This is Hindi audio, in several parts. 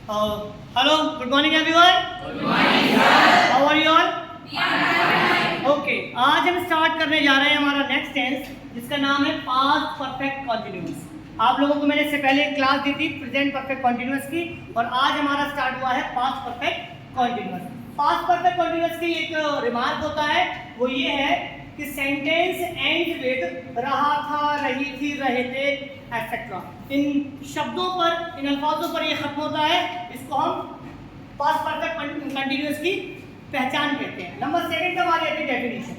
Hello, good morning everyone. Good morning sir. How are you all? Okay, आज हम स्टार्ट करने जा रहे हैं हमारा नेक्स्ट टेंस जिसका नाम है पास्ट परफेक्ट कॉन्टिन्यूअस। आप लोगों को मैंने इससे पहले क्लास दी थी प्रेजेंट परफेक्ट कॉन्टिन्यूअस की, और आज हमारा स्टार्ट हुआ है past perfect continuous. Past perfect continuous की एक रिमार्क होता है, वो ये है कि सेंटेंस एंड विद रहा था, रही थी, रहे थे एक्सेट्रा। इन शब्दों पर, इन अल्फाजों पर ये खत्म होता है, इसको हम पास्ट परफेक्ट कंटिन्यूअस की पहचान कहते हैं। नंबर सेकंड हमारी आती है डेफिनेशन।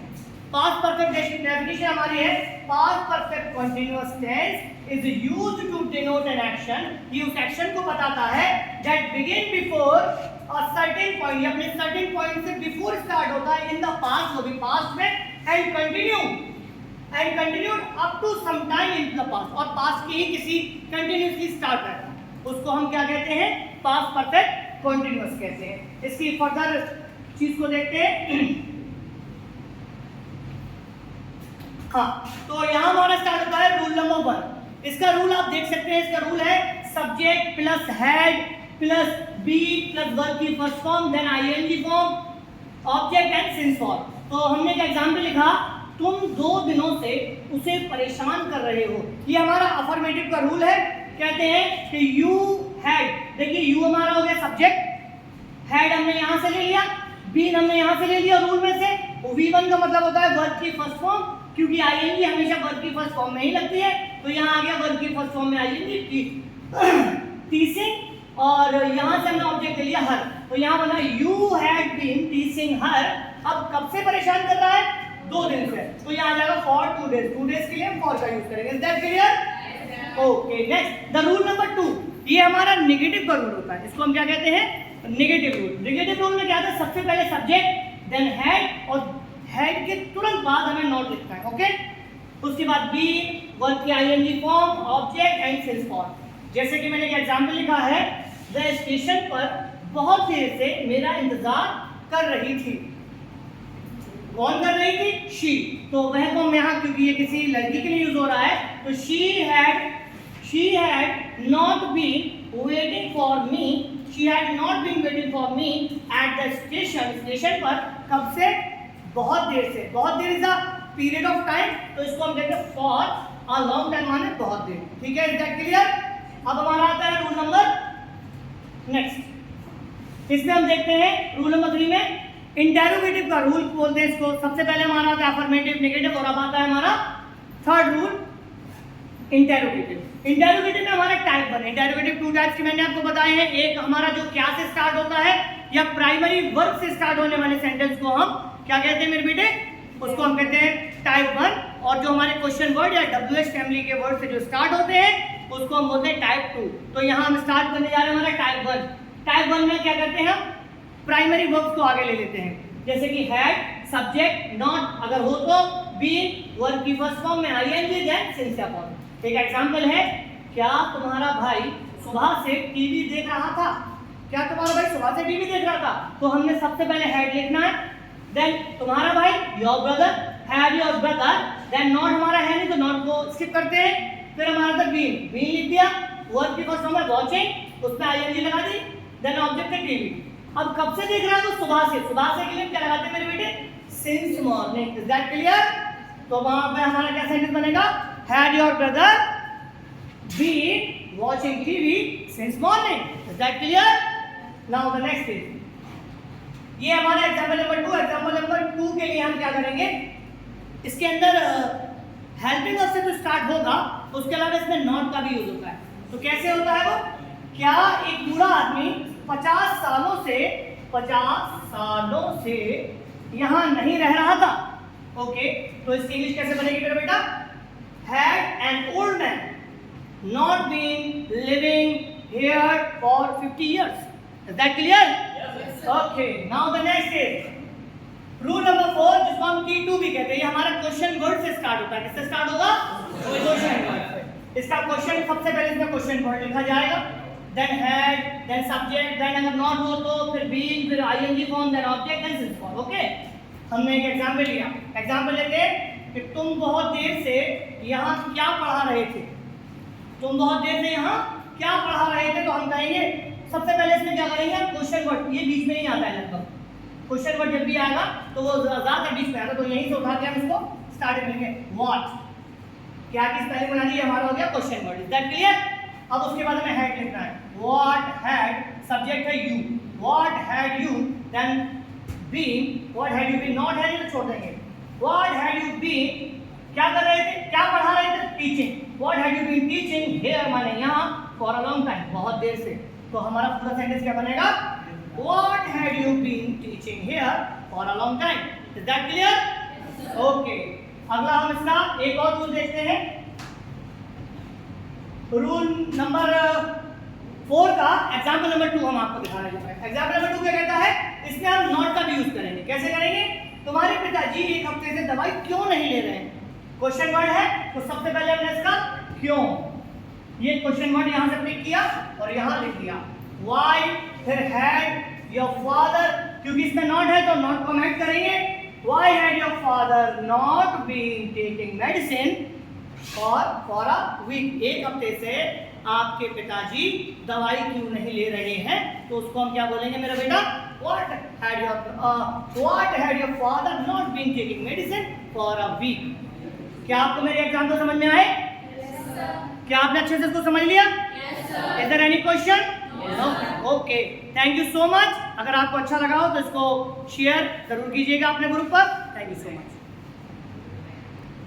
पास्ट परफेक्ट डेफिनेशन हमारी है past perfect continuous tense is used to denote an action. ये उस एक्शन को बताता है that begin before a certain point, या अपने सर्टेन पॉइंट से बिफोर स्टार्ट होता है इन द पास्ट, वो भी पास्ट में, and continued up to some time in the past, और पास्ट की ही किसी कंटिन्यूअसली स्टार्ट रहता है, उसको हम क्या कहते हैं? पास्ट परफेक्ट कंटिन्यूअस कहते हैं। इसकी फर्दर चीज को देखते हैं। हाँ, तो यहाँ हमारा स्टार्ट होता है रूल नंबर 1। इसका रूल आप देख सकते हैं, इसका रूल है subject plus head plus be plus verb की first form then ING form object and since form. तो हमने एक एग्जाम्पल लिखा, तुम 2 दिनों से उसे परेशान कर रहे हो। ये हमारा अफर्मेटिव का रूल है। कहते हैं कि यू हैड, देखिए यू हमारा हो गया सब्जेक्ट, हैड हमने यहाँ से ले लिया, बीन हमने यहाँ से ले लिया रूल में से। V1 का मतलब होता है वर्ब की फर्स्ट फॉर्म, क्योंकि आईएनजी हमेशा वर्ब की फर्स्ट फॉर्म में ही लगती है, तो यहाँ आ गया वर्ब की फर्स्ट फॉर्म में आईएनजी टीचिंग, और यहाँ से हमने ऑब्जेक्ट ले लिया हर, तो यहाँ बना यू हैड बीन टीचिंग हर। अब कब से परेशान कर रहा है? 2 दिन से, तो यहाँ आ जाएगा फॉर 2 डेज। 2 डेज के लिए हम फॉर का यूज करेंगे। Is that clear? Okay, next the rule number 2। ये हमारा नेगेटिव का रूल होता है, इसको हम क्या कहते हैं? Negative rule. नेगेटिव रूल में क्या था? सबसे पहले सब्जेक्ट देन हेड, और हेड के तुरंत बाद हमें नॉट लिखना है। ओके, उसके बाद बी, वर्ब की ING form, object and since form. जैसे कि मैंने एक एग्जांपल लिखा है, द स्टेशन पर बहुत देर से मेरा इंतजार कर रही थी। कौन कर रही थी? शी। तो वह कौन यहाँ, क्योंकि ये किसी लड़की के लिए यूज हो रहा है, तो she had not been waiting for me, she had not been waiting for me at the station. Station पर कब से? बहुत देर से। बहुत देर is a period of time, तो इसको हम कहते हैं फॉर अ लॉन्ग टाइम, माने बहुत देर। ठीक है, इज दैट क्लियर? अब हमारा आता है रूल नंबर नेक्स्ट। इसमें हम देखते हैं रूल नंबर 3 में इंटेरोगेटिव का रूल बोलते हैं इसको। सबसे पहले हमारा आता है अफर्मेटिव, नेगेटिव, और अब आता है हमारा थर्ड रूल इंटेरोगेटिव। इंटेरोगेटिव में हमारा टाइप 1। इंटेरोगेटिव 2 टाइप्स के मैंने आपको बताए हैं। एक हमारा जो क्या से स्टार्ट होता है, या प्राइमरी वर्ब से स्टार्ट होने वाले सेंटेंस को हम क्या कहते हैं मेरे बेटे? उसको हम कहते हैं टाइप 1। और जो हमारे क्वेश्चन वर्ड या WH फैमिली के वर्ड से जो स्टार्ट होते हैं उसको हम बोलते हैं टाइप 2। तो यहाँ हम स्टार्ट करने जा रहे हैं हमारा टाइप 1। टाइप 1 में क्या करते हैं? हम प्राइमरी वर्ब्स को आगे ले लेते हैं, जैसे कि हैड, सब्जेक्ट, नॉट अगर हो तो, बीन, वर्ब की फर्स्ट फॉर्म में आईएनजी, देन सिंस फॉर्म। एक एग्जांपल है, क्या तुम्हारा भाई सुबह से टीवी देख रहा था? क्या तुम्हारा भाई सुबह से टीवी देख रहा था? तो हमने सबसे पहले हैड लिखना है, देन तुम्हारा भाई, your brother, had your brother, then not हमारा है नहीं तो नॉट को स्किप करते हैं, फिर हमारा था बीन लिख दिया, वर्ब की फर्स्ट फॉर्म है वॉचिंग, उसमें आईएनजी लगा दी, देन ऑब्जेक्ट है टीवी। अब कब से देख रहा है? तो सुबह से। सुबह से के लिए क्या लगाते हैं मेरे बेटे? Since morning. Is that clear? तो वहां पे हमारा क्या सेंटेंस बनेगा? Had your brother been watching TV since morning. Is that clear? Now the next is, ये हमारा एग्जांपल नंबर 2। एग्जांपल नंबर 2 के लिए हम क्या करेंगे? इसके अंदर हेल्पिंग वर्ब से जो स्टार्ट होगा, उसके अलावा इसमें नॉट का भी यूज होता है। तो कैसे होता है वो? क्या एक बूढ़ा आदमी 50 सालों से यहाँ नहीं रह रहा था? ओके, तो इसकी इंग्लिश कैसे बनेगी मेरा बेटा? Had an old man not been living here for 50 years। Is that clear? Okay, now the next is rule number 4, जिसको हम T2 भी कहते हैं। ये हमारा क्वेश्चन वर्ड से स्टार्ट होता है। किससे स्टार्ट होगा? क्वेश्चन वर्ड से। इसका क्वेश्चन सबसे पहले इसमें क्वेश्चन वर्ड लिखा जाएगा, then had, then subject, then अगर नॉट हो तो फिर बीन, फिर ING form, then object, then since form. Okay, हमने एक एग्जांपल लिया। एग्जांपल लेते हैं कि तुम बहुत देर से यहाँ क्या पढ़ा रहे थे? तुम बहुत देर से यहाँ क्या पढ़ा रहे थे, तो हम कहेंगे सबसे पहले इसमें क्या करेंगे, क्वेश्चन वर्ड, ये बीच में ही आता है लगभग, क्वेश्चन वर्ड जब भी आएगा तो वो ज्यादातर बीच में आता है, तो यहीं से उठा के हम इसको स्टार्ट करेंगे। व्हाट, क्या की स्पेलिंग बना दी, हमारा हो गया question word. Is that clear? अब उसके बाद हमें हैड लिखना है। व्हाट हैड, सब्जेक्ट है you, what had you then been, what had you been, not had you तो छोड़ देंगे, व्हाट हैड यू बीन, क्या कर रहे थे, क्या पढ़ा रहे थे, teaching, what had you been teaching here, माने यहाँ, फॉर अ लॉन्ग टाइम, बहुत देर से, तो हमारा पूरा सेंटेंस क्या बनेगा, what had you been teaching here for a long time. Is that clear? Okay, अगला हम इसका एक और रूल देखते हैं, रूल नंबर 4 का एग्जाम्पल नंबर 2 हम आपको दिखा रहे हैं। एग्जाम्पल नंबर 2 क्या कहता है, इसमें हम नॉट का भी यूज करेंगे। कैसे करेंगे, तुम्हारे पिताजी एक हफ्ते से दवाई क्यों नहीं ले रहे हैं, क्वेश्चन वर्ड है, तो सबसे पहले हमने इसका क्यों, ये क्वेश्चन वर्ड यहां से पिक किया और यहां लिख दिया, व्हाई, फिर हैड योर फादर, क्योंकि इसमें नॉट है तो नॉट को हम ऐड करेंगे, why had your father not been taking medicine for a week, एक हफ्ते से आपके पिताजी दवाई क्यों नहीं ले रहे हैं, तो उसको हम क्या बोलेंगे मेरा बेटा, what had your father not been taking medicine for a week. क्या आपको मेरे एग्जाम्पल समझ में आए? क्या आपने अच्छे से इसको समझ लिया? Is there any question? No. Okay, thank you so much. अगर आपको अच्छा लगा हो तो इसको शेयर जरूर कीजिएगा अपने ग्रुप पर। Thank you so much.